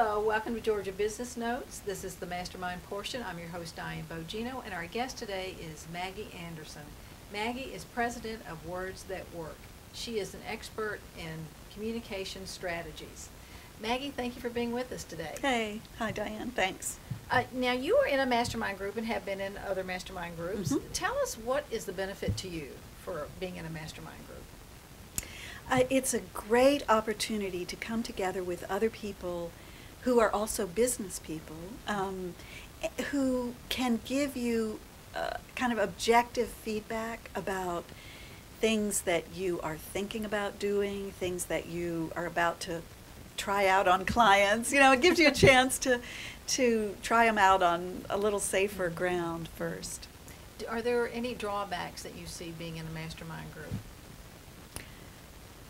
Hello, welcome to Georgia Business Notes. This is the Mastermind portion. I'm your host, Diane Bogino, and our guest today is Maggie Anderson. Maggie is president of Words That Work. She is an expert in communication strategies. Maggie, thank you for being with us today. Hey, hi Diane, thanks. Now, you are in a mastermind group and have been in other mastermind groups. Tell us, what is the benefit to you for being in a mastermind group? It's a great opportunity to come together with other people who are also business people, who can give you kind of objective feedback about things that you are thinking about doing, things that you are about to try out on clients. You know, it gives you a chance to try them out on a little safer ground first. Are there any drawbacks that you see being in a mastermind group?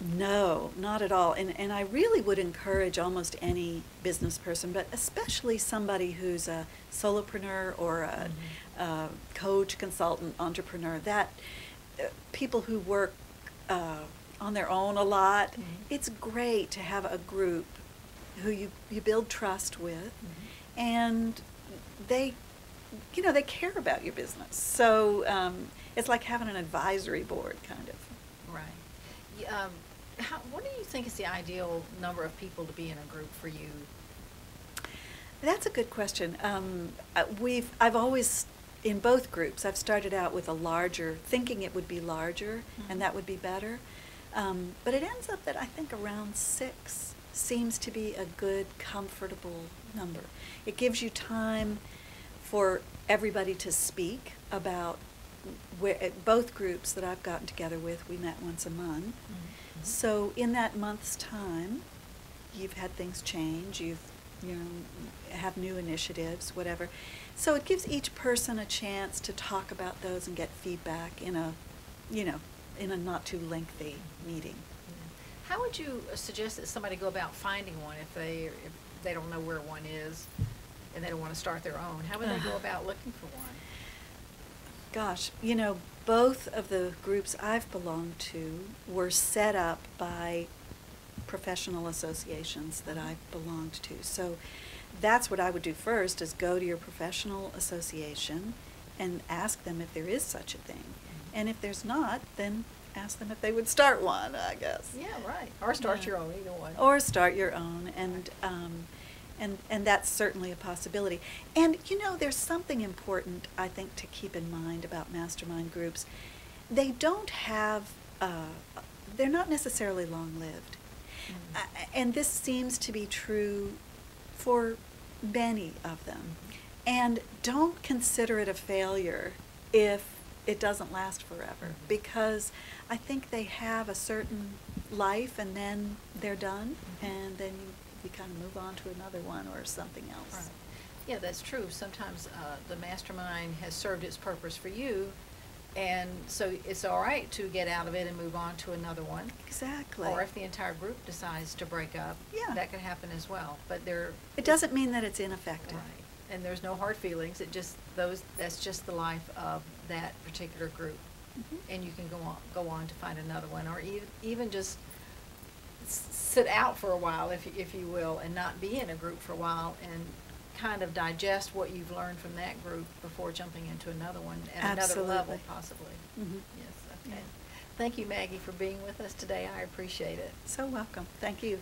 No, not at all. And I really would encourage almost any business person, but especially somebody who's a solopreneur or a coach, consultant, entrepreneur, that people who work on their own a lot, it's great to have a group who you build trust with, and they care about your business. So it's like having an advisory board, kind of. Right. What do you think is the ideal number of people to be in a group for you? That's a good question. I've always, in both groups, I've started out with a larger, thinking it would be larger, and that would be better. But it ends up that I think around 6 seems to be a good, comfortable number. It gives you time for everybody to speak about both groups that I've gotten together with. We met once a month. So in that month's time, you've had things change, you have new initiatives, whatever. So it gives each person a chance to talk about those and get feedback in a not too lengthy meeting. How would you suggest that somebody go about finding one if they don't know where one is and they don't want to start their own? How would they go about looking for one? Gosh, both of the groups I've belonged to were set up by professional associations that I've belonged to. So that's what I would do first, is go to your professional association and ask them if there is such a thing. And if there's not, then ask them if they would start one, I guess. Yeah, right. Or start your own, either one. Or start your own, and that's certainly a possibility. And there's something important, I think, to keep in mind about mastermind groups. They don't have, they're not necessarily long-lived. And this seems to be true for many of them. And don't consider it a failure if it doesn't last forever, because I think they have a certain life and then they're done, and then you kind of move on to another one or something else. Right. Yeah, that's true. Sometimes the mastermind has served its purpose for you, and so it's all right to get out of it and move on to another one. Exactly. Or if the entire group decides to break up, that could happen as well. But it doesn't mean that it's ineffective. Right. And there's no hard feelings. That's just the life of that particular group. And you can go on to find another one, or even just sit out for a while, if you will, and not be in a group for a while, and kind of digest what you've learned from that group before jumping into another one at another level, possibly. Yes, okay. Yeah. Thank you, Maggie, for being with us today. I appreciate it. So welcome. Thank you.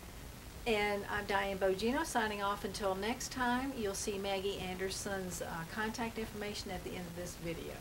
And I'm Diane Bogino, signing off until next time. You'll see Maggie Anderson's contact information at the end of this video.